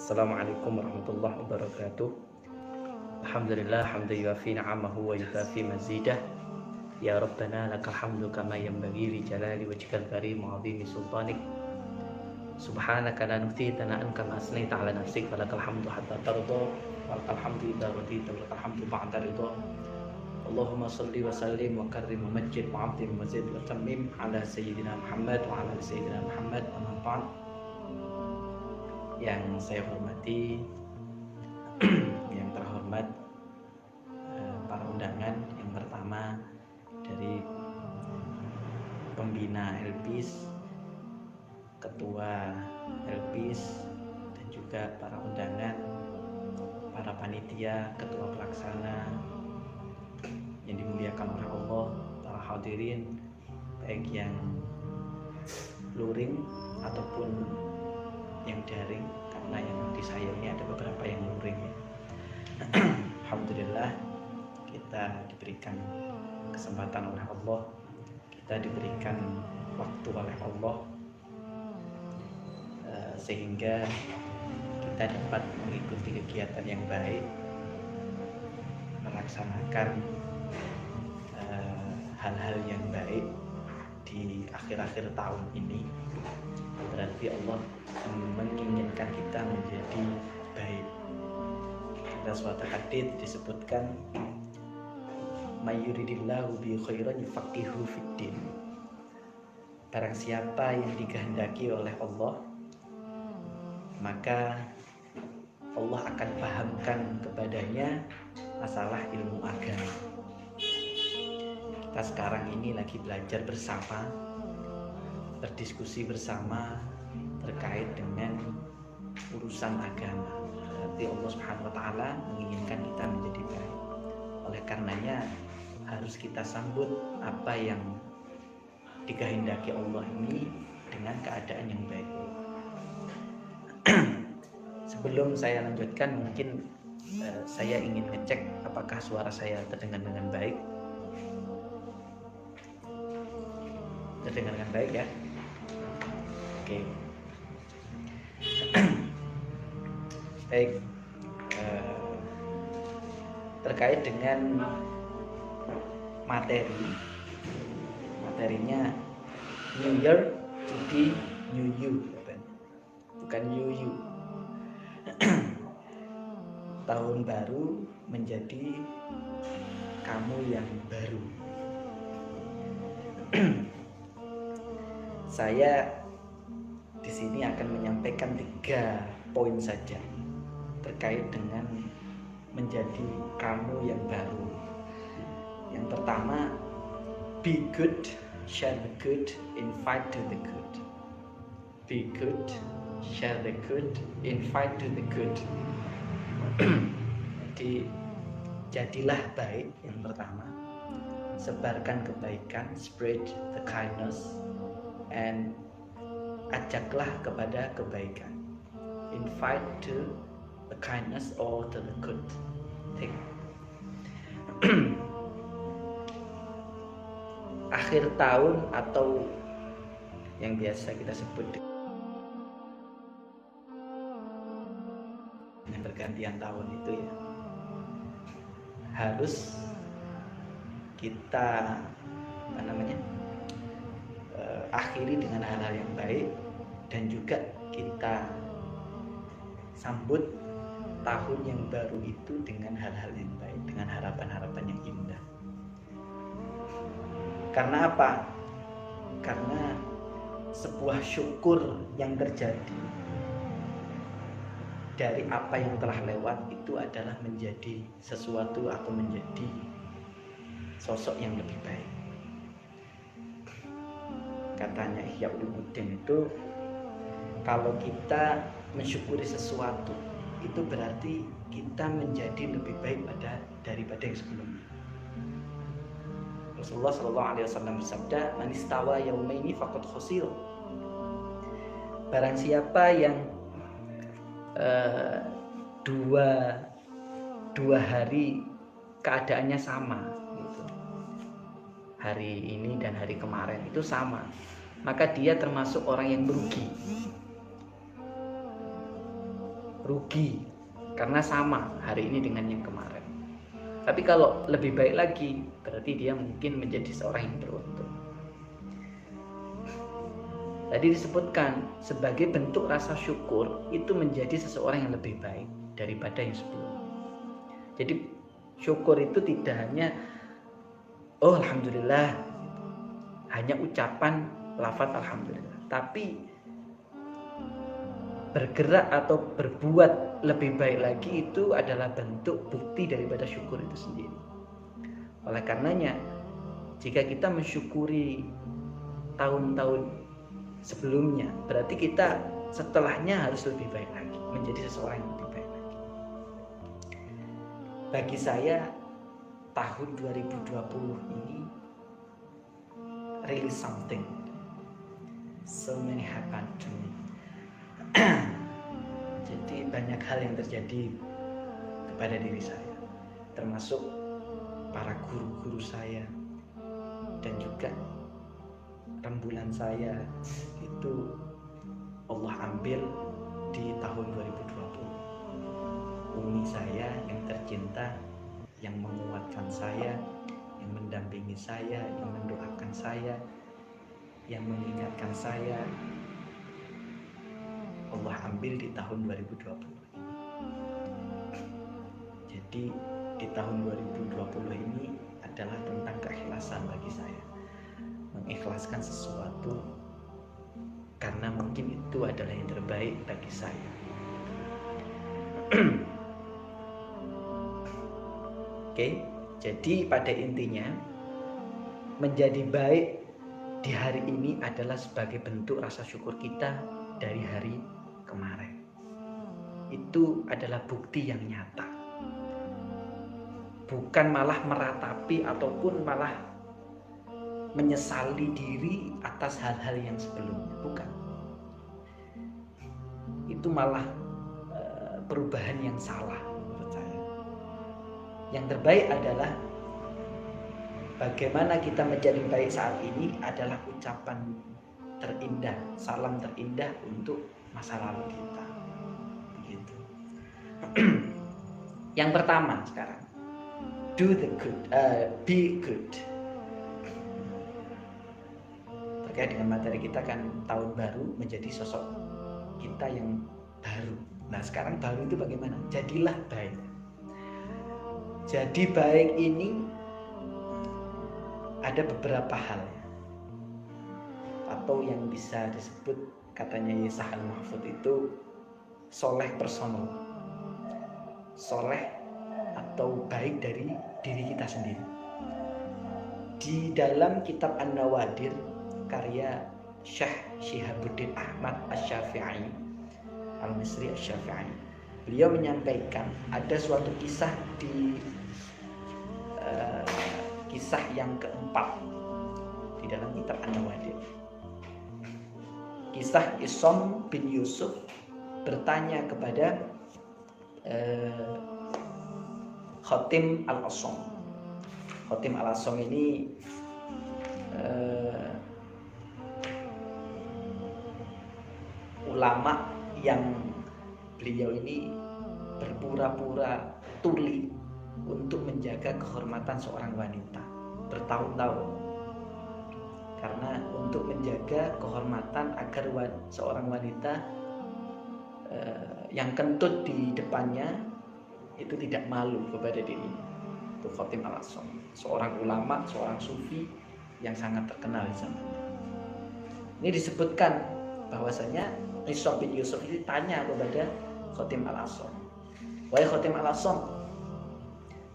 Assalamualaikum warahmatullahi wabarakatuh. Alhamdulillah hamdan yuafi ni'amahu wa yukafi mazidah. Ya Rabbana lakal hamdu kama yanbaghi li jalali wajhikal karim wa 'azimi sultanik. Subhanaka la nuhsi thana'an kama asnaita 'ala nafsik falakal hamdu hatta tarda walakal hamdu idza radita walakal hamdu ba'da ridha. Allahumma salli wa sallim wa karrim wa majjid wa 'azim wa zid wa tammim 'ala sayyidina Muhammad wa 'ala sayyidina Muhammad amma ba'd. Yang saya hormati, yang terhormat para undangan, yang pertama dari pembina Elpis, ketua Elpis, dan juga para undangan, para panitia, ketua pelaksana yang dimuliakan oleh Allah, para hadirin baik yang luring ataupun yang daring, karena yang di saya ini ada beberapa yang luring ya. Alhamdulillah kita diberikan kesempatan oleh Allah, kita diberikan waktu oleh Allah, sehingga kita dapat mengikuti kegiatan yang baik, melaksanakan hal-hal yang baik di akhir-akhir tahun ini. Berarti Allah menginginkan kita menjadi baik. Pada suatu hadits disebutkan, mayyuridillahu bi khairan yufaqihu fiddin. Barang siapa yang dikehendaki oleh Allah, maka Allah akan pahamkan kepadanya masalah ilmu agama. Kita sekarang ini lagi belajar bersama, berdiskusi bersama terkait dengan urusan agama. Berarti Allah Subhanahu wa taala menginginkan kita menjadi baik. Oleh karenanya harus kita sambut apa yang dikehendaki Allah ini dengan keadaan yang baik. Sebelum saya lanjutkan, mungkin saya ingin ngecek apakah suara saya terdengar dengan baik. Terdengar dengan baik ya. Oke. Baik. Terkait dengan materinya New Year to be New You, bukan New You. Tahun baru menjadi kamu yang baru. Saya di sini akan menyampaikan 3 poin saja terkait dengan menjadi kamu yang baru. Yang pertama, be good, share the good, invite to the good. Be good, share the good, invite to the good. Jadi jadilah baik yang pertama, sebarkan kebaikan, spread the kindness, and ajaklah kepada kebaikan, invite to the kindness or to the good thing. Akhir tahun atau yang biasa kita sebut dengan pergantian tahun itu ya, harus kita akhiri dengan hal-hal yang baik, dan juga kita sambut tahun yang baru itu dengan hal-hal yang baik, dengan harapan-harapan yang indah. Karena apa? Karena sebuah syukur yang terjadi dari apa yang telah lewat itu adalah menjadi sesuatu atau menjadi sosok yang lebih baik. Katanya Ihya Ulumuddin itu, kalau kita mensyukuri sesuatu itu berarti kita menjadi lebih baik daripada yang sebelumnya. Rasulullah SAW bersabda, man istawa yaumaini faqad khusir. Barang siapa yang dua hari keadaannya sama gitu, hari ini dan hari kemarin itu sama, maka dia termasuk orang yang merugi. rugi karena sama hari ini dengan yang kemarin. Tapi kalau lebih baik lagi, berarti dia mungkin menjadi seorang yang beruntung. Tadi disebutkan sebagai bentuk rasa syukur itu menjadi seseorang yang lebih baik daripada yang sebelumnya. Jadi syukur itu tidak hanya oh alhamdulillah, hanya ucapan lafaz alhamdulillah, tapi bergerak atau berbuat lebih baik lagi itu adalah bentuk bukti daripada syukur itu sendiri. Oleh karenanya, jika kita mensyukuri tahun-tahun sebelumnya, berarti kita setelahnya harus lebih baik lagi, menjadi seseorang yang lebih baik lagi. Bagi saya, tahun 2020 ini really something. So many happened to me. Jadi banyak hal yang terjadi kepada diri saya, termasuk para guru-guru saya dan juga rembulan saya itu Allah ambil di tahun 2020. Umi saya yang tercinta, yang menguatkan saya, yang mendampingi saya, yang mendoakan saya, yang mengingatkan saya, Allah ambil di tahun 2020 ini. Jadi di tahun 2020 ini adalah tentang keikhlasan bagi saya. Mengikhlaskan sesuatu karena mungkin itu adalah yang terbaik bagi saya. Oke, jadi pada intinya menjadi baik di hari ini adalah sebagai bentuk rasa syukur kita dari hari kemarin. Itu adalah bukti yang nyata. Bukan malah meratapi ataupun malah menyesali diri atas hal-hal yang sebelumnya, bukan. Itu malah perubahan yang salah menurut saya. Yang terbaik adalah bagaimana kita menjadi baik saat ini adalah ucapan terindah, salam terindah untuk masa lalu kita. Begitu. Yang pertama sekarang, do the good, be good. Terkait dengan materi kita kan tahun baru menjadi sosok kita yang baru. Nah sekarang baru itu bagaimana? Jadilah baik. Jadi baik ini ada beberapa hal atau yang bisa disebut katanya Yesah Al-Mahfud itu soleh personal, soleh atau baik dari diri kita sendiri. Di dalam kitab An-Nawadir karya Syekh Syihabuddin Ahmad Asy-Syafi'i Al-Misri Asy-Syafi'i, beliau menyampaikan ada suatu kisah di kisah yang keempat di dalam kitab An-Nawadir. Kisah Isom bin Yusuf bertanya kepada Khatim Al-Asom. Khatim Al-Asom ini ulama yang beliau ini berpura-pura tuli untuk menjaga kehormatan seorang wanita bertahun-tahun, karena untuk menjaga kehormatan agar seorang wanita yang kentut di depannya itu tidak malu kepada dirinya. Itu Khatim Al-Asom, seorang ulama, seorang sufi yang sangat terkenal di zamannya. Ini disebutkan bahwasanya Isom bin Yusuf ini tanya kepada Khatim Al-Asom, wahai Khatim Al-Asom,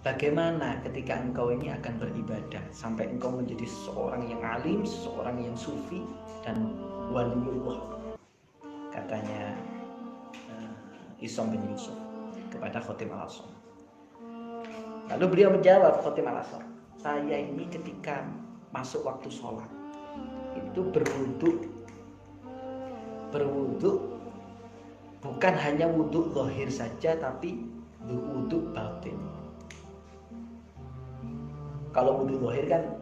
bagaimana ketika engkau ini akan beribadah sampai engkau menjadi seorang yang alim, seorang yang sufi dan waliullah, katanya Isom bin Yusuf kepada Khatim Al-Asom. Lalu beliau menjawab, Khatim Al-Asom, saya ini ketika masuk waktu sholat itu berwudu bukan hanya wudu zahir saja, tapi wudu batin. Kalau wudu zahir kan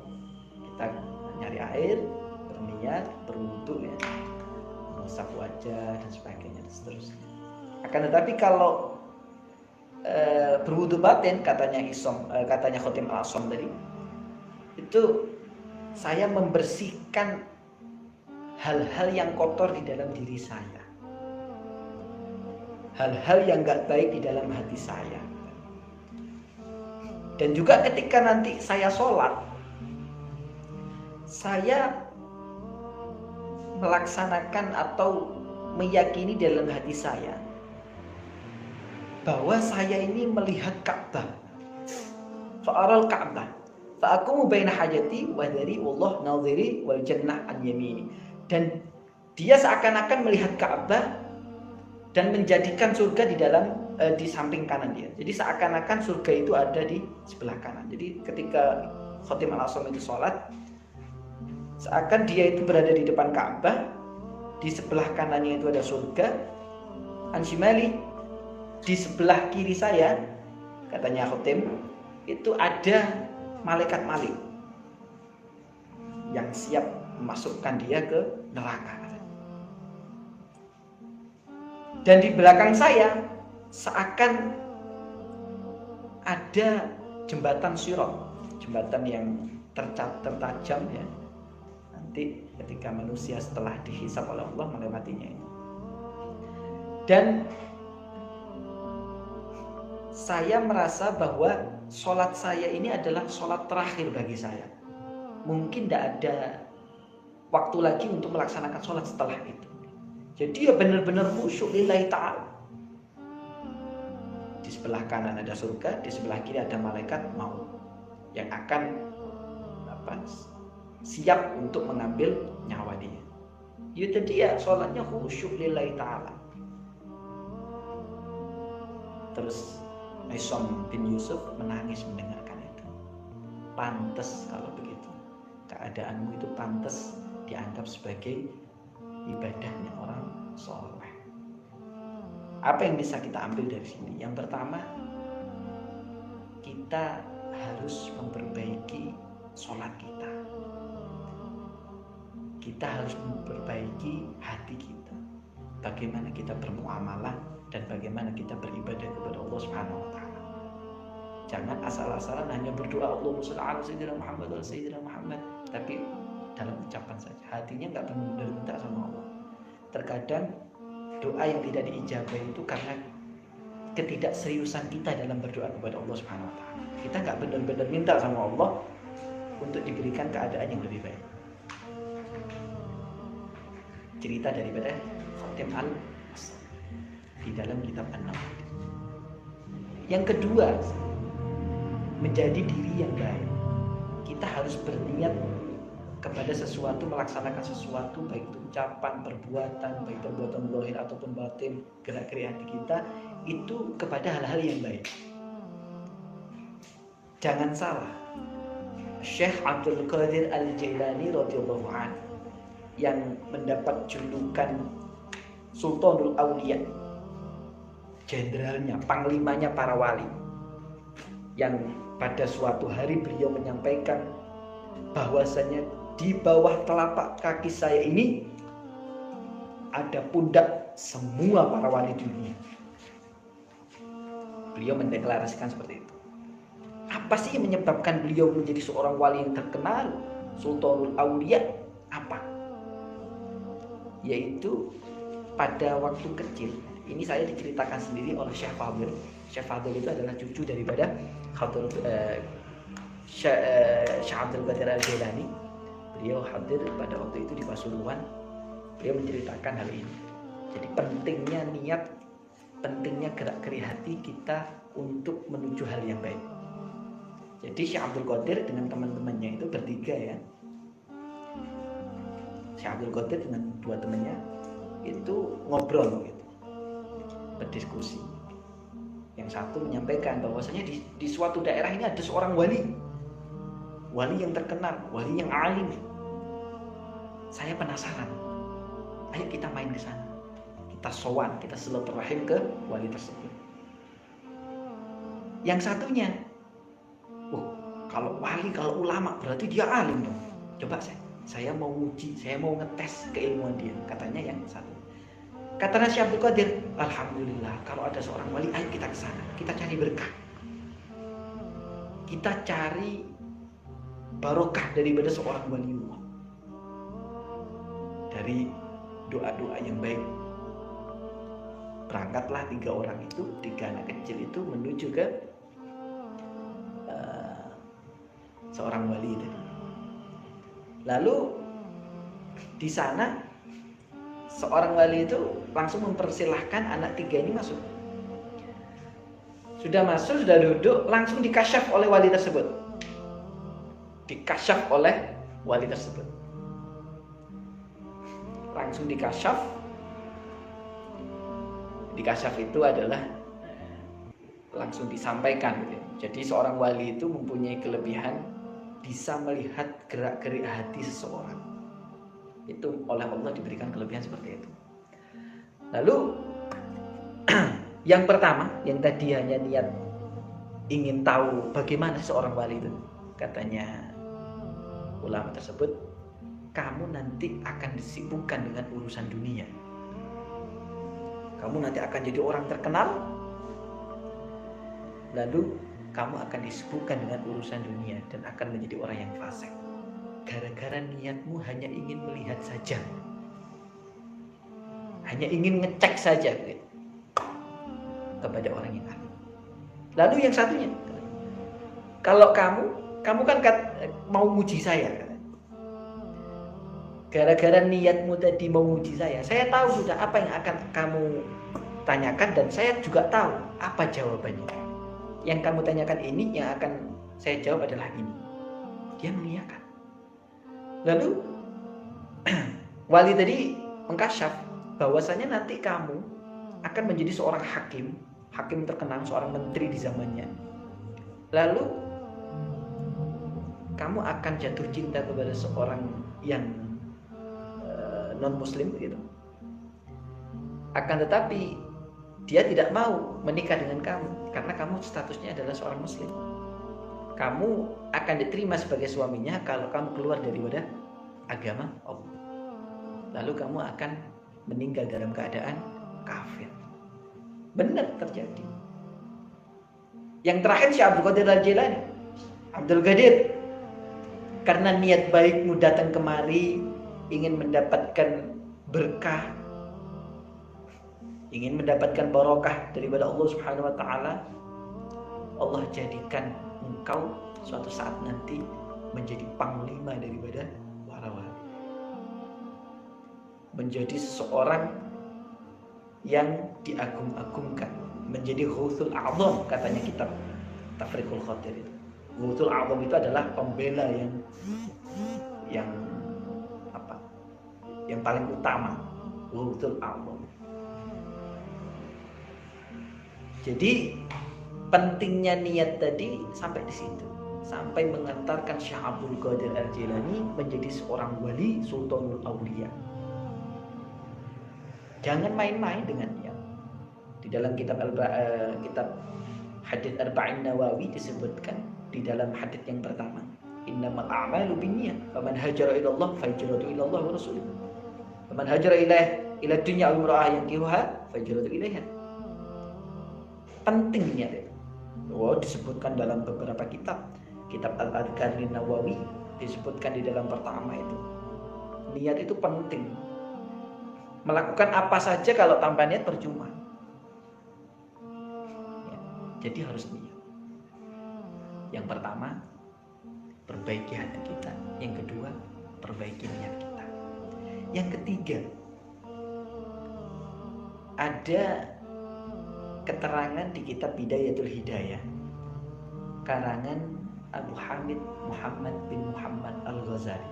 kita nyari air, berniat, berwudu ya, mengusap wajah dan sebagainya dan seterusnya. Akan tetapi kalau berwudu batin, katanya Khatim Al-Asom tadi, itu saya membersihkan hal-hal yang kotor di dalam diri saya, hal-hal yang gak baik di dalam hati saya. Dan juga ketika nanti saya sholat, saya melaksanakan atau meyakini dalam hati saya bahwa saya ini melihat Ka'bah, fa'aral Ka'bah, fa'akumu baina hajati wa dari Allah nadhiri wal jannah an yamini. Dan dia seakan-akan melihat Ka'bah dan menjadikan surga di samping kanan dia. Jadi seakan-akan surga itu ada di sebelah kanan. Jadi ketika Khatim Al-Asom itu sholat, seakan dia itu berada di depan Ka'bah, di sebelah kanannya itu ada surga, anshimali, di sebelah kiri saya, katanya Khatim, itu ada malaikat Malik yang siap memasukkan dia ke neraka. Dan di belakang saya seakan ada jembatan Sirat, jembatan yang tertajam ya. Nanti ketika manusia setelah dihisab oleh Allah melewatinya ini. Dan saya merasa bahwa sholat saya ini adalah sholat terakhir bagi saya. Mungkin tidak ada waktu lagi untuk melaksanakan sholat setelah itu. Jadi ya benar-benar khusyuk lillahi ta'ala. Di sebelah kanan ada surga, di sebelah kiri ada malaikat maut yang akan siap untuk mengambil nyawa dia. Itu dia sholatnya khusyuk lillahi ta'ala. Terus Aisyam bin Yusuf menangis mendengarkan itu. Pantes kalau begitu, keadaanmu itu pantes dianggap sebagai ibadahnya orang soleh. Apa yang bisa kita ambil dari sini? Yang pertama, kita harus memperbaiki sholat kita. Kita harus memperbaiki hati kita. Bagaimana kita bermuamalah dan bagaimana kita beribadah kepada Allah Subhanahu wa taala. Jangan asal-asalan hanya berdoa Allahumma shalli ala sayyidina Muhammad wa sayyidina Muhammad, tapi dalam ucapan saja. Hatinya enggak benar-benar minta sama Allah. Terkadang doa yang tidak diijabah itu karena ketidakseriusan kita dalam berdoa kepada Allah Subhanahu wa taala. Kita enggak benar-benar minta sama Allah untuk diberikan keadaan yang lebih baik. Cerita daripada Khatim Al-Asom di dalam kitab An-Nawawi. Yang kedua, menjadi diri yang baik. Kita harus berniat kepada sesuatu, melaksanakan sesuatu, baik itu ucapan, perbuatan, baik perbuatan zahir ataupun batin, gerak-gerik hati kita itu kepada hal-hal yang baik. Jangan salah, Syekh Abdul Qadir Al-Jailani radhiyallahu anhu yang mendapat julukan Sultanul Auliya, jenderalnya, panglimanya para wali, yang pada suatu hari beliau menyampaikan bahwasanya di bawah telapak kaki saya ini ada pundak semua para wali dunia. Beliau mendeklarasikan seperti itu. Apa sih yang menyebabkan beliau menjadi seorang wali yang terkenal, Sultanul Auliya? Apa? Yaitu pada waktu kecil. Ini saya diceritakan sendiri oleh Syekh Fadil. Syekh Fadil itu adalah cucu daripada Syekh Abdul Qadir Al-Jailani. Beliau hadir pada waktu itu di Pasuruan. Beliau menceritakan hal ini. Jadi pentingnya niat, pentingnya gerak-gerik hati kita untuk menuju hal yang baik. Jadi Syekh Abdul Qadir dengan teman-temannya itu bertiga ya. Syekh Abdul Qadir dengan dua temannya itu ngobrol gitu, berdiskusi. Yang satu menyampaikan bahwasanya di suatu daerah ini ada seorang wali yang terkenal, wali yang alim. Saya penasaran, ayo kita main ke sana, kita sowan, kita silaturahim ke wali tersebut. Yang satunya, kalau wali, kalau ulama berarti dia alim dong. Coba saya mau uji, saya mau ngetes keilmuan dia, katanya yang satu. Kata Syekh Abdul Qadir, alhamdulillah kalau ada seorang wali, ayo kita ke sana, kita cari berkah. Kita cari barokah daripada seorang waliullah. Dari doa-doa yang baik. Berangkatlah 3 orang itu, 3 anak kecil itu menuju ke seorang wali tadi. Lalu di sana seorang wali itu langsung mempersilahkan anak 3 ini masuk. Sudah masuk, sudah duduk, langsung dikasyaf oleh wali tersebut. Dikasyaf oleh wali tersebut. Langsung dikasyaf. Dikasyaf itu adalah langsung disampaikan gitu. Jadi seorang wali itu mempunyai kelebihan bisa melihat gerak-gerik hati seseorang. Itu oleh Allah diberikan kelebihan seperti itu. Lalu yang pertama, yang tadi hanya niat ingin tahu bagaimana seorang wali itu, katanya ulama tersebut, kamu nanti akan disibukkan dengan urusan dunia. Kamu nanti akan jadi orang terkenal, lalu kamu akan disibukkan dengan urusan dunia dan akan menjadi orang yang fasik. Gara-gara niatmu hanya ingin melihat saja, hanya ingin ngecek saja gitu, kepada orang yang alim. Lalu yang satunya, kalau kamu kan mau muji saya, gara-gara niatmu tadi mau muji saya tahu sudah apa yang akan kamu tanyakan dan saya juga tahu apa jawabannya. Yang kamu tanyakan ini, yang akan saya jawab adalah ini. Dia mengiyakan. Lalu wali tadi mengkasyaf bahwasanya nanti kamu akan menjadi seorang hakim terkenal, seorang menteri di zamannya. Lalu kamu akan jatuh cinta kepada seorang yang non muslim gitu. Akan tetapi dia tidak mau menikah dengan kamu karena kamu statusnya adalah seorang muslim. Kamu akan diterima sebagai suaminya kalau kamu keluar daripada agama Allah. Lalu kamu akan meninggal dalam keadaan kafir. Benar terjadi. Yang terakhir Syekh Abdul Qadir Al-Jilani. Abdul Qadir, karena niat baikmu datang kemari ingin mendapatkan berkah, ingin mendapatkan barokah daripada Allah Subhanahu wa taala, Allah jadikan engkau suatu saat nanti menjadi panglima daripada para wali. Menjadi seseorang yang diagung-agungkan, menjadi Ghauthul A'zam, katanya kitab Tafriqul Khatir itu. Ghauthul A'zam itu adalah pembela yang apa? Yang paling utama, Ghauthul A'zam. Jadi pentingnya niat tadi sampai di situ, sampai mengantarkan Syekh Abdul Qadir Al-Jilani menjadi seorang wali Sultanul Auliya. Jangan main-main dengan niat. Di dalam kitab Hadits Arba'in Nawawi disebutkan di dalam hadits yang pertama, innamal a'malu binniyat, faman hajara ila Allah fa hijratuhu ila Allah wa rasulih. Faman hajara ila dunya aw imra'ah yankihuha fa hijratuhu ilaiha. Penting niat itu. Disebutkan dalam beberapa kitab Al-Adhkar Nawawi disebutkan di dalam pertama itu. Niat itu penting. Melakukan apa saja kalau tanpa niat percuma. Ya, jadi harus niat. Yang pertama, perbaiki hati kita. Yang kedua, perbaiki niat kita. Yang ketiga, ada keterangan di kitab Bidayatul Hidayah karangan Abu Hamid Muhammad bin Muhammad Al-Ghazali,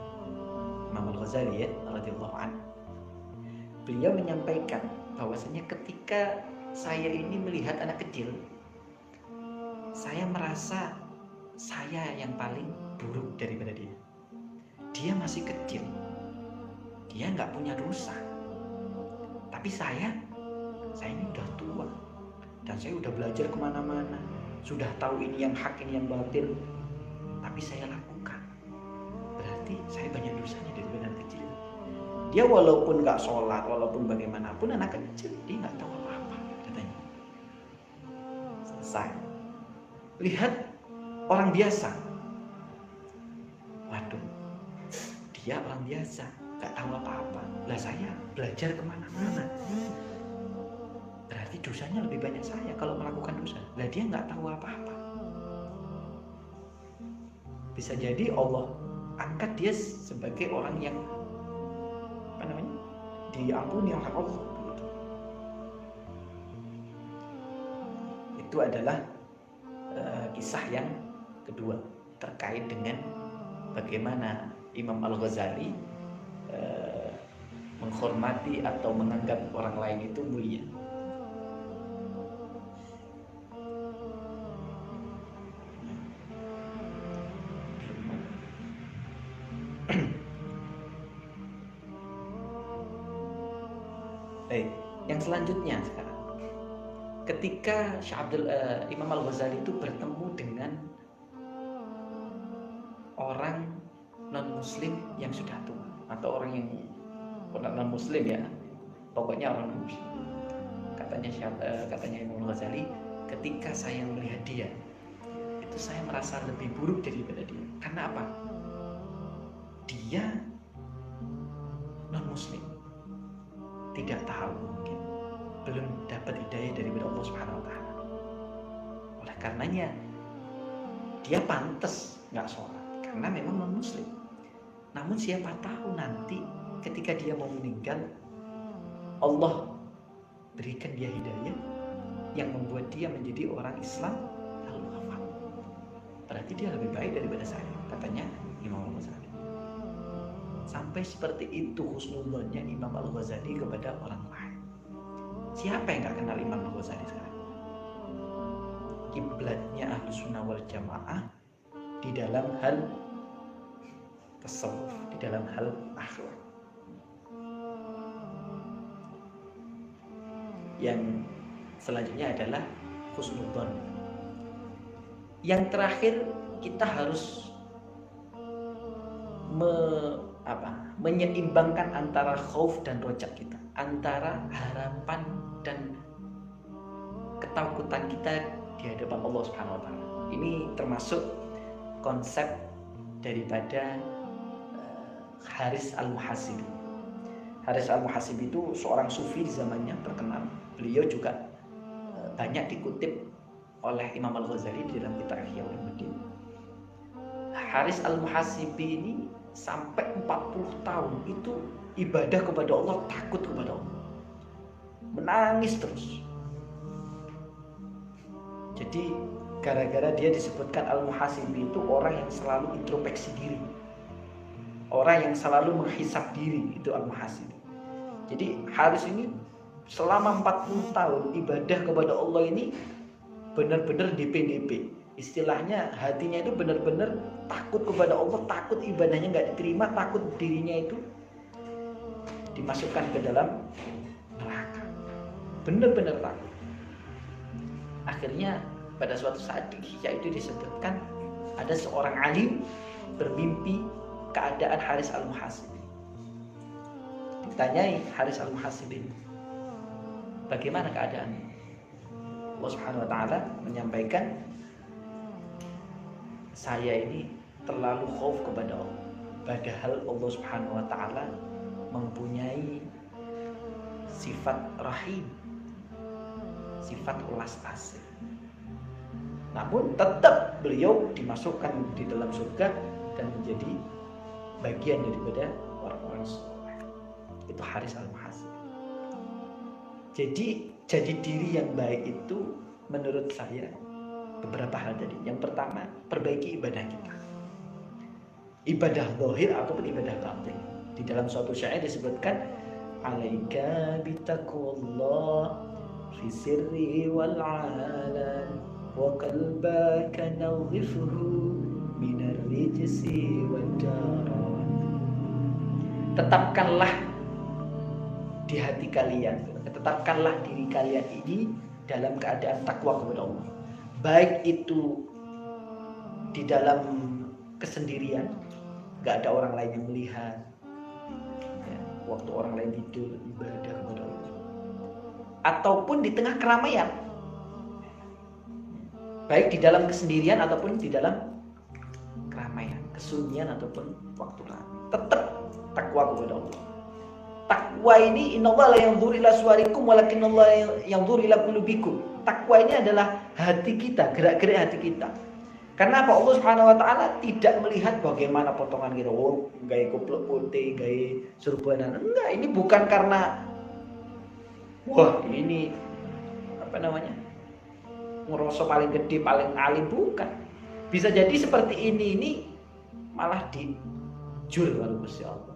Imam Al-Ghazali ya, radhiyallahu anhu. Beliau menyampaikan bahwasanya ketika saya ini melihat anak kecil, saya merasa saya yang paling buruk daripada dia. Dia masih kecil, dia nggak punya dosa, tapi saya ini udah tua dan saya udah belajar kemana-mana, sudah tahu ini yang hak, ini yang batil, tapi saya lakukan. Berarti saya banyak dosanya daripada anak kecil. Dia walaupun nggak sholat, walaupun bagaimanapun anak kecil, dia nggak tahu apa-apa katanya. Selesai. Lihat orang biasa. Waduh, dia orang biasa, nggak tahu apa-apa. Lah saya belajar kemana-mana. Berarti dosanya lebih banyak saya kalau melakukan dosa. Lah dia nggak tahu apa-apa. Bisa jadi Allah angkat dia sebagai orang yang diampuni oleh Allah. Itu adalah kisah yang kedua terkait dengan bagaimana Imam Al-Ghazali menghormati atau menganggap orang lain itu mulia. Yang selanjutnya sekarang, ketika Imam Al-Ghazali itu bertemu dengan orang non-muslim yang sudah tua, atau orang yang non-muslim ya, pokoknya orang non-muslim. Katanya Imam Al-Ghazali, ketika saya melihat dia, itu saya merasa lebih buruk daripada dia. Karena apa? Dia non-muslim, tidak tahu, mungkin belum dapat hidayah daripada Allah Subhanahu wa Ta'ala. Oleh karenanya dia pantas nggak sholat karena memang non muslim. Namun siapa tahu nanti ketika dia mau meninggal, Allah berikan dia hidayah yang membuat dia menjadi orang Islam lalu wafat. Berarti dia lebih baik daripada saya, katanya Imam Al-Ghazali. Sampai seperti itu husnudzonnya Imam Al-Ghazali kepada orang lain. Siapa yang gak kenal Imam Al-Ghazali sekarang? Kiblatnya Ahlussunnah wal Jamaah di dalam hal tasawuf, di dalam hal akhlak. Yang selanjutnya adalah husnudzon. Yang terakhir, kita harus menyeimbangkan antara khauf dan rojak kita, antara harapan dan ketakutan kita di hadapan Allah Subhanahu wa Ta'ala. Ini termasuk konsep daripada Haris Al-Muhasibi. Haris Al-Muhasibi itu seorang sufi di zamannya terkenal. Beliau juga banyak dikutip oleh Imam Al-Ghazali di dalam kitab Ihya Ulumuddin. Haris Al-Muhasibi ini sampai 40 tahun itu ibadah kepada Allah, takut kepada Allah, menangis terus. Jadi gara-gara dia disebutkan Al-Muhasibi itu orang yang selalu introspeksi diri, orang yang selalu menghisap diri, itu Al-Muhasibi. Jadi Haris ini selama 40 tahun ibadah kepada Allah ini benar-benar DP. Istilahnya hatinya itu benar-benar takut kepada Allah, takut ibadahnya nggak diterima, takut dirinya itu dimasukkan ke dalam neraka. Benar-benar takut. Akhirnya pada suatu saat di kisah itu disebutkan ada seorang alim bermimpi keadaan Haris Al-Muhasibi. Ditanyai Haris Al-Muhasibi, bagaimana keadaannya? Allah Subhanahu wa Ta'ala menyampaikan, saya ini terlalu khauf kepada Allah, padahal Allah Subhanahu wa Ta'ala mempunyai sifat rahim, sifat ulas asih. Namun tetap beliau dimasukkan di dalam surga dan menjadi bagian daripada orang-orang soleh. Itu Haris Al-Muhasibi. Jadi diri yang baik itu menurut saya beberapa hal tadi. Yang pertama, perbaiki ibadah kita. Ibadah zahir ataupun ibadah batin. Di dalam suatu syair disebutkan, alaika bitaqwallah fi sirri wal alan wa qalbaka nawwifuhu minar rijsi wad daran. Tetapkanlah di hati kalian, tetapkanlah diri kalian ini dalam keadaan takwa kepada Allah, baik itu di dalam kesendirian, gak ada orang lain yang melihat, ya. waktu orang lain tidur ibadah kepada Allah, ataupun di tengah keramaian, baik di dalam kesendirian ataupun di dalam keramaian, kesunyian ataupun waktu ramai, tetap takwa kepada Allah. Takwa ini innallaha la yanzuru ila suwarikum walakinallaha yanzuru ila qulubikum. Takwa ini adalah hati kita, gerak-gerik hati kita. Karena apa? Allah Subhanahu wa taala tidak melihat bagaimana potongan kita, oh, gaya kupluk putih, gaya surbanan. Enggak, ini bukan karena wah, ini apa namanya? Ngerasa paling gede, paling alim, bukan. Bisa jadi seperti ini malah dijur oleh Gusti Allah.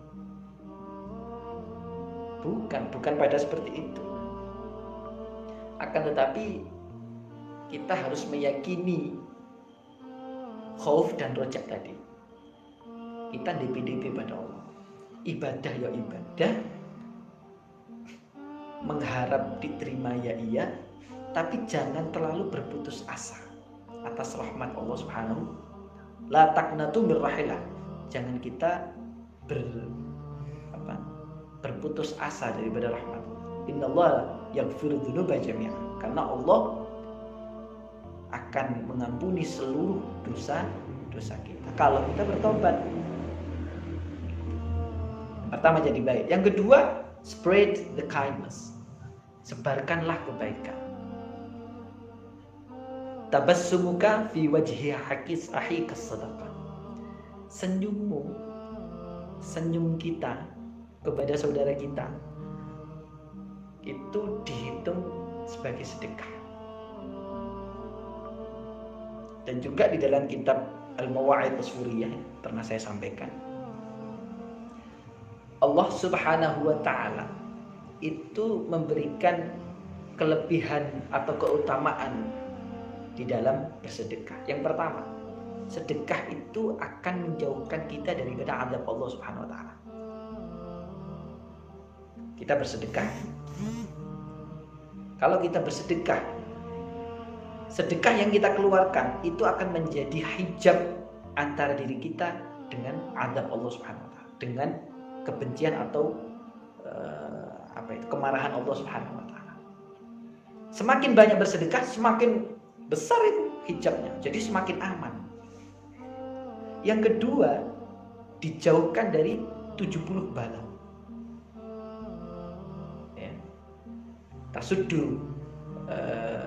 Bukan pada seperti itu. Akan tetapi kita harus meyakini khauf dan rojak tadi. Kita DP pada Allah. Ibadah ya ibadah, mengharap diterima ya iya, tapi jangan terlalu berputus asa atas rahmat Allah Subhanahu. La taqnatu min rahillah. Jangan kita berputus asa daripada rahmat. Innallaha yaghfiru dzunuba jami'an. Karena Allah akan mengampuni seluruh dosa kita kalau kita bertobat. Pertama, jadi baik. Yang kedua, spread the kindness. Sebarkanlah kebaikan. Tabassumuka fi wajhi hakis ahikas sadaqah. Senyum kita kepada saudara kita itu dihitung sebagai sedekah. Dan juga di dalam kitab Al-Mawa'id As-Suriyah pernah saya sampaikan, Allah Subhanahu wa taala itu memberikan kelebihan atau keutamaan di dalam bersedekah. Yang pertama, sedekah itu akan menjauhkan kita daripada azab Allah Subhanahu wa taala. Kita bersedekah. Kalau kita bersedekah, sedekah yang kita keluarkan itu akan menjadi hijab antara diri kita dengan azab Allah Subhanahu wa taala, dengan kebencian atau kemarahan Allah Subhanahu wa taala. Semakin banyak bersedekah, semakin besar itu hijabnya. Jadi semakin aman. Yang kedua, dijauhkan dari 70 bala. Tasuddu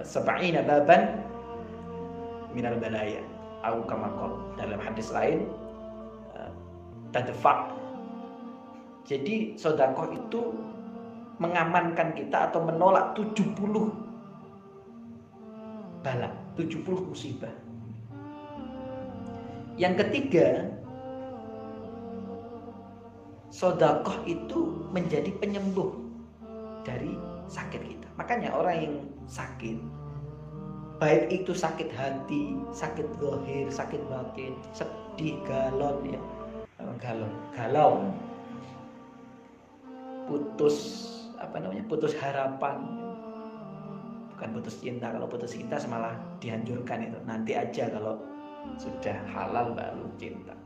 sab'ina baban minal balaya au kama qala. Dalam hadis lain tadfa. Jadi sedekah itu mengamankan kita atau menolak 70 bala, 70 musibah. Yang ketiga, sedekah itu menjadi penyembuh dari sakit kita. Makanya orang yang sakit, baik itu sakit hati, sakit zahir, sakit batin, sedih, galau, putus harapan, bukan putus cinta. Kalau putus cinta malah dihancurkan itu. Nanti aja kalau sudah halal baru cinta.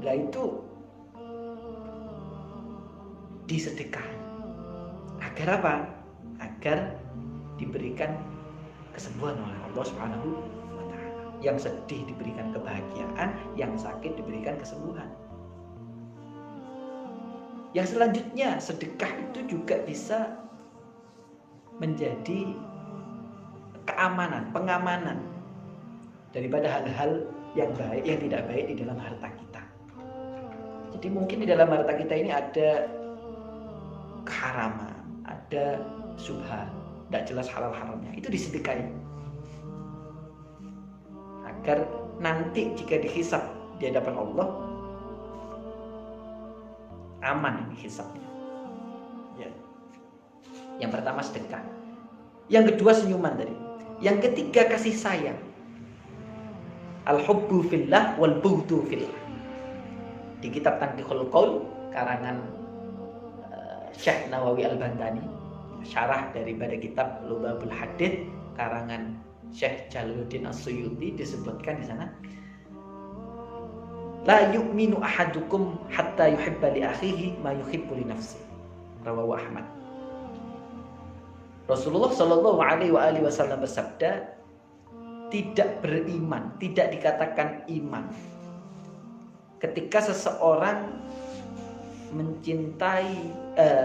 Lah itu disedekah. Agar apa? Agar diberikan kesembuhan oleh Allah Subhanahu wa taala. Yang sedih diberikan kebahagiaan, yang sakit diberikan kesembuhan. Yang selanjutnya, sedekah itu juga bisa menjadi keamanan, pengamanan daripada hal-hal yang baik, yang tidak baik di dalam harta kita. Jadi mungkin di dalam harta kita ini ada keharaman, ada syubhat, tidak jelas halal haramnya, itu disedekahi agar nanti jika dihisab di hadapan Allah aman ini hisabnya. Ya. Yang pertama sedekah, yang kedua senyuman tadi, yang ketiga kasih sayang. Al-hubbu fillah wal bughdu fillah. Di kitab Tanqiqul Qaul karangan Syekh Nawawi Al-Bantani, syarah daripada kitab Lubabul Hadith karangan Syekh Jalaluddin As-Suyuti, disebutkan di sana La yu'minu ahadukum hatta yuhibba li akhihi ma yuhibbu li nafsihi. Rawahu Ahmad. Rasulullah Shallallahu Alaihi Wasallam bersabda, tidak beriman, tidak dikatakan iman ketika seseorang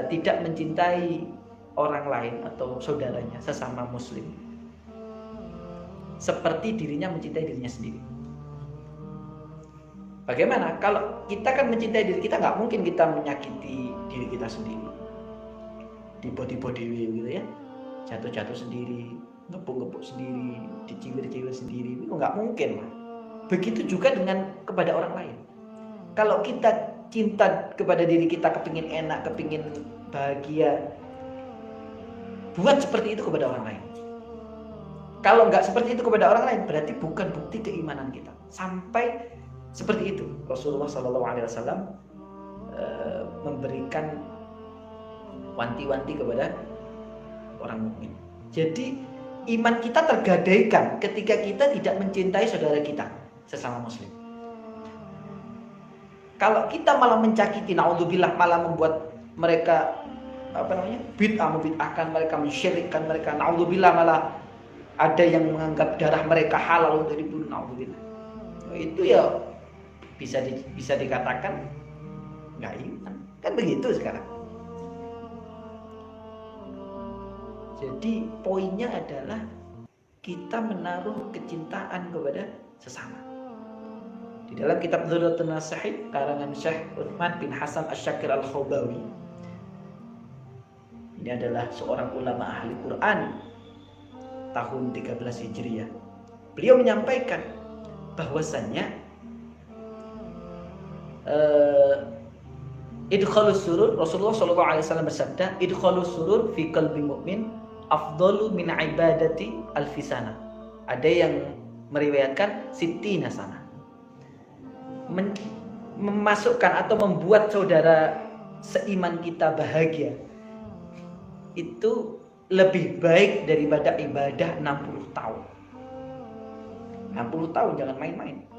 tidak mencintai orang lain atau saudaranya sesama muslim seperti dirinya mencintai dirinya sendiri. Bagaimana? Kalau kita kan mencintai diri kita, nggak mungkin kita menyakiti diri kita sendiri, tiba-tiba dewi gitu ya, jatuh-jatuh sendiri, ngepuk-ngepuk sendiri, diciwir-ciwir sendiri, itu nggak mungkin lah. Begitu juga dengan kepada orang lain. Kalau kita cinta kepada diri kita, kepingin enak, kepingin bahagia, buat seperti itu kepada orang lain. Kalau nggak seperti itu kepada orang lain, berarti bukan bukti keimanan kita. Sampai seperti itu Rasulullah SAW memberikan wanti-wanti kepada orang mukmin. Jadi iman kita tergadaikan ketika kita tidak mencintai saudara kita sesama muslim. Kalau kita malah mencakiti, naudzubillah, malah membuat mereka membid'ahkan mereka, mensyirikkan mereka, naudzubillah, malah ada yang menganggap darah mereka halal untuk dibunuh, naudzubillah. Itu ya bisa dikatakan nggak iman, kan begitu sekarang. Jadi poinnya adalah kita menaruh kecintaan kepada sesama. Di dalam kitab Dzurratun Nasihin karangan Syekh Utsman bin Hasan Asy-Syakir Al-Khabawi, ini adalah seorang ulama ahli Quran tahun 13 Hijriah. Beliau menyampaikan bahwasannya idkhalus surur, Rasulullah SAW bersabda, idkhalus surur fi qalbi mu'min afdalu min ibadati alfisana. Ada yang meriwayatkan sittina sana. Memasukkan atau membuat saudara seiman kita bahagia itu lebih baik daripada ibadah 60 tahun. 60 tahun, jangan main-main.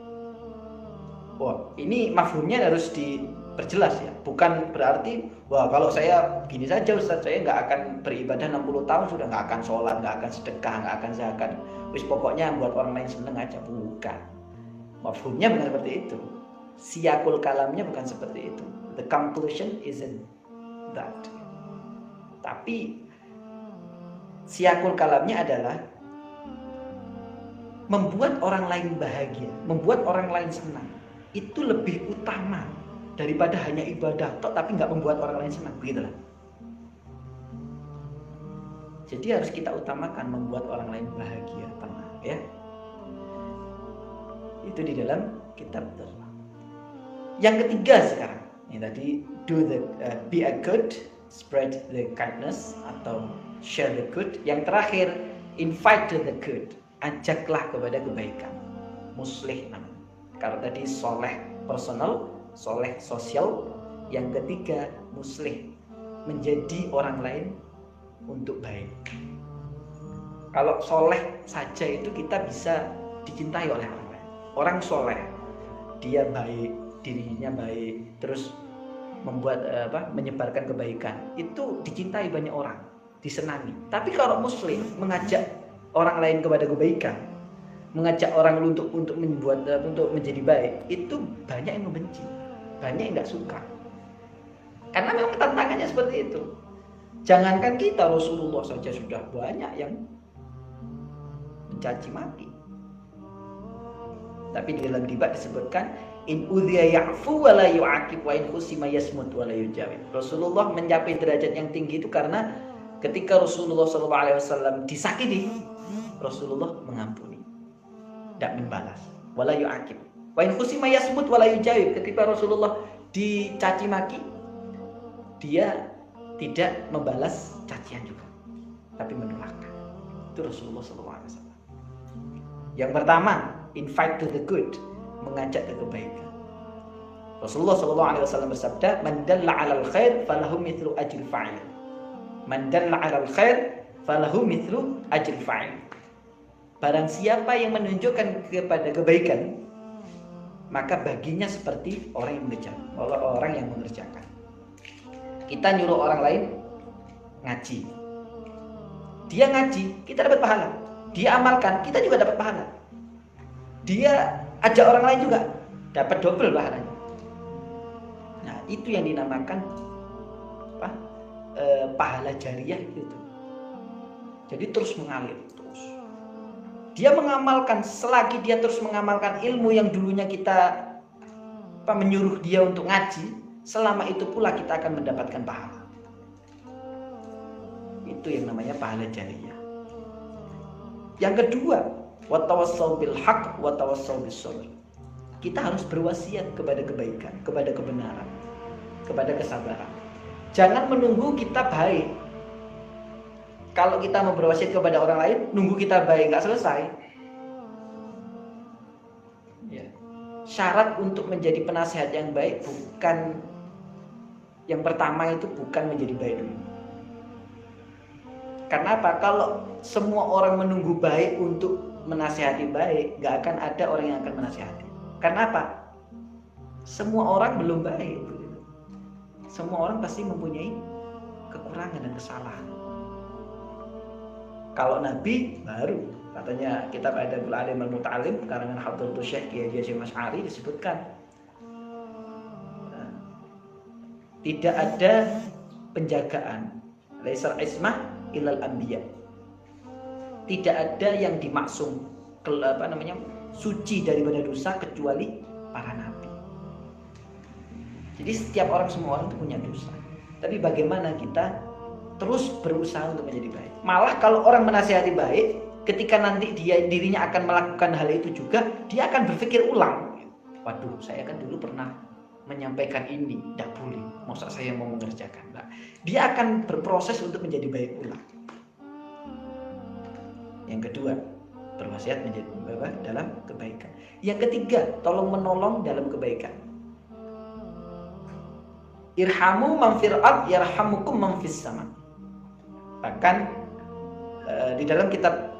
Wah, ini mafhumnya harus diperjelas ya. Bukan berarti, wah kalau saya gini saja Ustaz, saya nggak akan beribadah 60 tahun, sudah nggak akan sholat, nggak akan sedekah, nggak akan zakat. Wis pokoknya buat orang lain seneng aja. Bukan. Mafhumnya bukan seperti itu. Siyakul kalamnya bukan seperti itu. The conclusion isn't that. Tapi siyakul kalamnya adalah membuat orang lain bahagia, membuat orang lain senang. Itu lebih utama daripada hanya ibadah tapi nggak membuat orang lain senang, begitulah. Jadi harus kita utamakan membuat orang lain bahagia, tenang ya. Itu di dalam kitab Dzurrah. Yang ketiga sekarang, ini tadi be a good, spread the kindness atau share the good. Yang terakhir, invite to the good, ajaklah kepada kebaikan, muslih namanya. Kalau tadi soleh personal, soleh sosial. Yang ketiga, muslih, menjadi orang lain untuk baik. Kalau soleh saja itu kita bisa dicintai oleh orang lain. Orang soleh, dia baik, dirinya baik, terus menyebarkan kebaikan, itu dicintai banyak orang, disenangi. Tapi kalau muslim mengajak orang lain kepada kebaikan, mengajak orang untuk menjadi baik, itu banyak yang membenci, banyak yang nggak suka. Karena memang tantangannya seperti itu. Jangankan kita, Rasulullah saja sudah banyak yang mencaci maki. Tapi di dalam riba disebutkan in udhiya ya'fu wa la yu'aqib wa in khusima yasmut wa la yujawib. Rasulullah mencapai derajat yang tinggi itu karena ketika Rasulullah SAW disakiti, Rasulullah mengampuni, tidak membalas. Wa la yu'aqib wa in khusima yasmut wa la yujawib. Ketika Rasulullah dicaci maki, dia tidak membalas cacian juga, tapi mendoakan. Itu Rasulullah SAW. Yang pertama, invite to the good, mengajak ke kebaikan. Rasulullah SAW bersabda, man dalla 'alal khair falahu mithlu ajri fa'il. Man dalla 'alal khair falahu mithlu ajri fa'il. Barang siapa yang menunjukkan kepada kebaikan, maka baginya seperti orang yang mengerjakan. Kita nyuruh orang lain ngaji, dia ngaji, kita dapat pahala. Dia amalkan, kita juga dapat pahala. Dia ajak orang lain juga dapat double pahalanya. Nah, itu yang dinamakan apa? Pahala jariyah itu. Jadi terus mengalir terus. Dia mengamalkan, selagi dia terus mengamalkan ilmu yang dulunya kita menyuruh dia untuk ngaji, selama itu pula kita akan mendapatkan pahala. Itu yang namanya pahala jariyah. Yang kedua, watawassaw bil haqq watawassaw bis sabr. Kita harus berwasiat kepada kebaikan, kepada kebenaran, kepada kesabaran. Jangan menunggu kita baik. Kalau kita mau berwasiat kepada orang lain, nunggu kita baik nggak selesai. Ya. Syarat untuk menjadi penasihat yang baik bukan yang pertama itu bukan menjadi baik dulu. Karena apa? Kalau semua orang menunggu baik untuk menasihati baik, nggak akan ada orang yang akan menasihati. Karena apa? Semua orang belum baik. Semua orang pasti mempunyai kekurangan dan kesalahan. Kalau Nabi baru, katanya kitab Adabul Alim Al-Muta'alim karangan Hadratus Syekh Kiai Haji Hasyim Asy'ari disebutkan, tidak ada penjagaan, laisal ismah ilal anbiya. Tidak ada yang dimaksum, suci daripada dosa kecuali para nabi. Jadi setiap orang, semua orang itu punya dosa. Tapi bagaimana kita terus berusaha untuk menjadi baik. Malah kalau orang menasihati baik, ketika nanti dirinya akan melakukan hal itu juga, dia akan berpikir ulang. Waduh, saya kan dulu pernah menyampaikan ini, tidak boleh. Masa saya mau mengerjakan? Nah, dia akan berproses untuk menjadi baik ulang. Yang kedua, berwasiat menjadi dalam kebaikan. Yang ketiga, tolong menolong dalam kebaikan. Irhamu man fil ard yarhamukum man fis sama. Bahkan di dalam kitab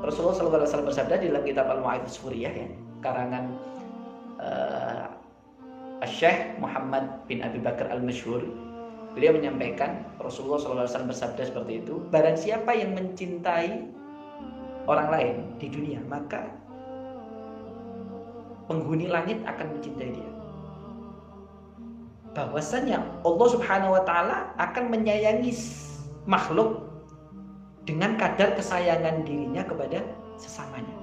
Rasulullah SAW bersabda di dalam kitab Al-Mu'ayyidah Sufuriyah, ya, karangan Syekh Muhammad bin Abi Bakar Al-Masyhur, beliau menyampaikan Rasulullah SAW bersabda seperti itu, barang siapa yang mencintai orang lain di dunia, maka penghuni langit akan mencintai dia. Bahwasanya Allah Subhanahu wa taala akan menyayangi makhluk dengan kadar kesayangan dirinya kepada sesamanya.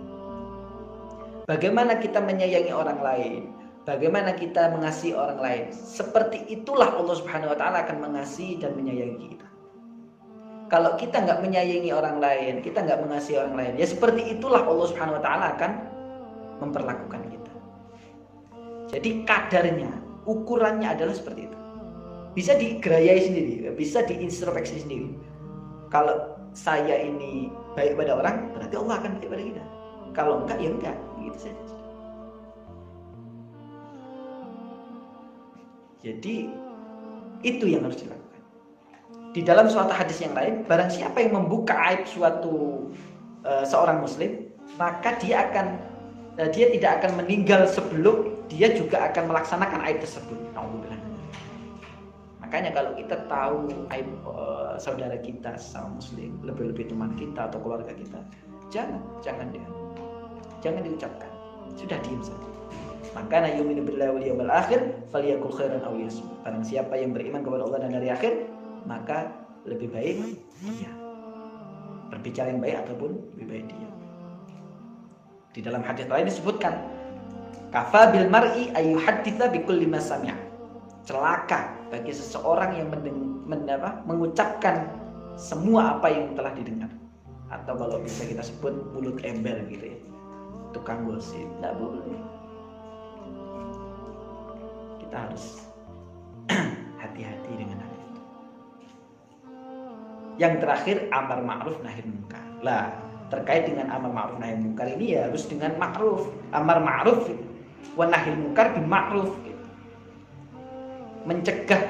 Bagaimana kita menyayangi orang lain, bagaimana kita mengasihi orang lain, seperti itulah Allah Subhanahu wa taala akan mengasihi dan menyayangi kita. Kalau kita nggak menyayangi orang lain, kita nggak mengasihi orang lain, ya seperti itulah Allah Subhanahu wa taala akan memperlakukan kita. Jadi kadarnya, ukurannya adalah seperti itu. Bisa digerayai sendiri, bisa diintrospeksi sendiri. Kalau saya ini baik pada orang, berarti Allah akan baik pada kita. Kalau enggak, ya enggak, gitu saja. Jadi itu yang harus dilakukan. Di dalam suatu hadis yang lain, barang siapa yang membuka aib seorang muslim, maka dia tidak akan meninggal sebelum dia juga akan melaksanakan aib tersebut. Makanya kalau kita tahu aib saudara kita sama muslim, lebih-lebih teman kita atau keluarga kita, jangan diucapkan, sudah diam saja. Maka yu'minu billahi wal yawmil akhir falyakul khairan aw liyasmut. Barang siapa yang beriman kepada Allah dan hari akhir, maka lebih baik dia berbicara yang baik ataupun lebih baik dia. Di dalam hadis lain disebutkan, kafa bil mar'i ayyuhadditsa bikulli ma sami'a. Celaka bagi seseorang yang mengucapkan semua apa yang telah didengar. Atau kalau bisa kita sebut mulut ember gitu ya, tukang gosip, tidak boleh. Kita harus hati-hati dengan hal itu. Yang terakhir, amar ma'ruf nahi munkar. Lah, terkait dengan amar ma'ruf nahi munkar ini ya harus dengan ma'ruf. Amar ma'ruf wa nahi munkar bil ma'ruf. Mencegah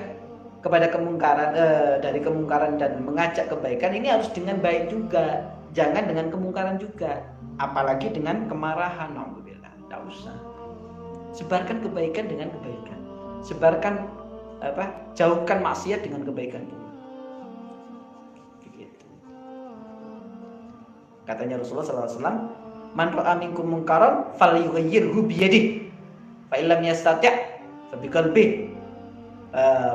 kepada kemungkaran, dari kemungkaran dan mengajak kebaikan ini harus dengan baik juga, jangan dengan kemungkaran juga, apalagi dengan kemarahan. Alhamdulillah, tidak usah. Sebarkan kebaikan dengan kebaikan. Sebarkan jauhkan maksiat dengan kebaikan pula. Begitu. Katanya Rasulullah SAW, man ra'a minkum munkaran falyughayyirhu biyadihi. Fa illam yastati' fa biqalbihi.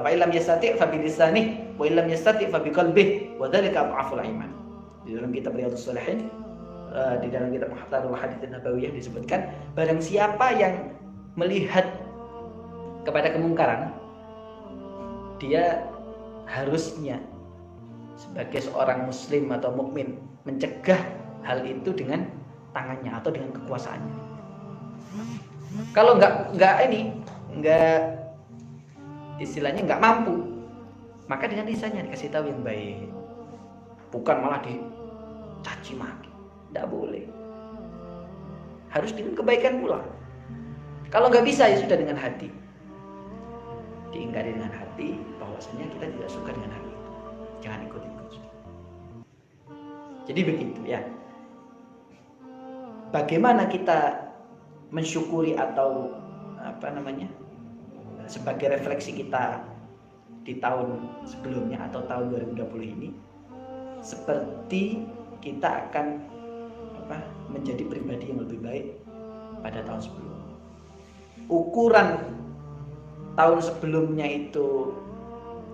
Wa illam yastati' fa bilisanihi, wa illam yastati' fa biqalbihi, wa dzalika adhaful iman. Di dalam kitab Riyadhus Shalihin, di dalam kitab Muhtarul Hadits Nabawiyah disebutkan, barang siapa yang melihat kepada kemungkaran, dia harusnya sebagai seorang muslim atau mukmin mencegah hal itu dengan tangannya atau dengan kekuasaannya. Kalau nggak istilahnya nggak mampu, maka dengan lisannya dikasih tahu yang baik, bukan malah dicaci maki. Nggak boleh. Harus dengan kebaikan pula. Kalau nggak bisa ya sudah dengan hati. Diingkari dengan hati bahwasanya kita tidak suka dengan hal itu. Jangan ikut-ikut. Jadi begitu ya. Bagaimana kita mensyukuri atau sebagai refleksi kita di tahun sebelumnya atau tahun 2020 ini, seperti kita akan menjadi pribadi yang lebih baik pada tahun sebelumnya. Ukuran tahun sebelumnya itu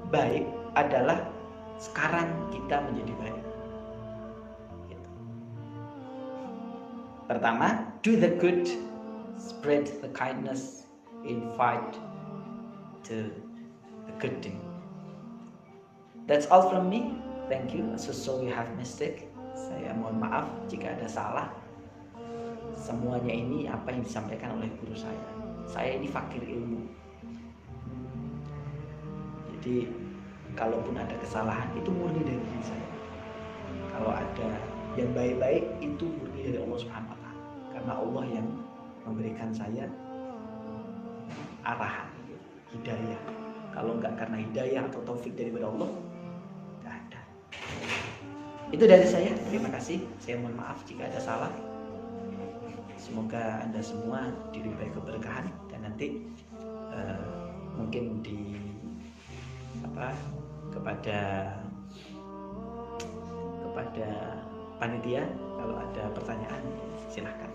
baik adalah sekarang kita menjadi baik. Gitu. Pertama, do the good, spread the kindness, invite to the good thing. That's all from me. Thank you. So sorry have mistake. Saya mohon maaf jika ada salah. Semuanya ini apa yang disampaikan oleh guru saya. Saya ini fakir ilmu. Jadi kalaupun ada kesalahan itu murni dari diri saya. Kalau ada yang baik-baik itu murni dari Allah Subhanahu wa taala. Karena Allah yang memberikan saya arahan, hidayah. Kalau enggak karena hidayah atau taufik daripada Allah, enggak ada. Itu dari saya. Terima kasih. Saya mohon maaf jika ada salah. Semoga Anda semua diberi keberkahan dan nanti mungkin kepada panitia kalau ada pertanyaan silahkan.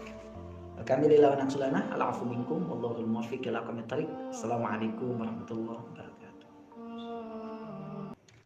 Kami lillahi wa naqsulana ala afu minkum wallahu al-muwaffiq ila aqwamit thariq. Assalamualaikum warahmatullahi wabarakatuh.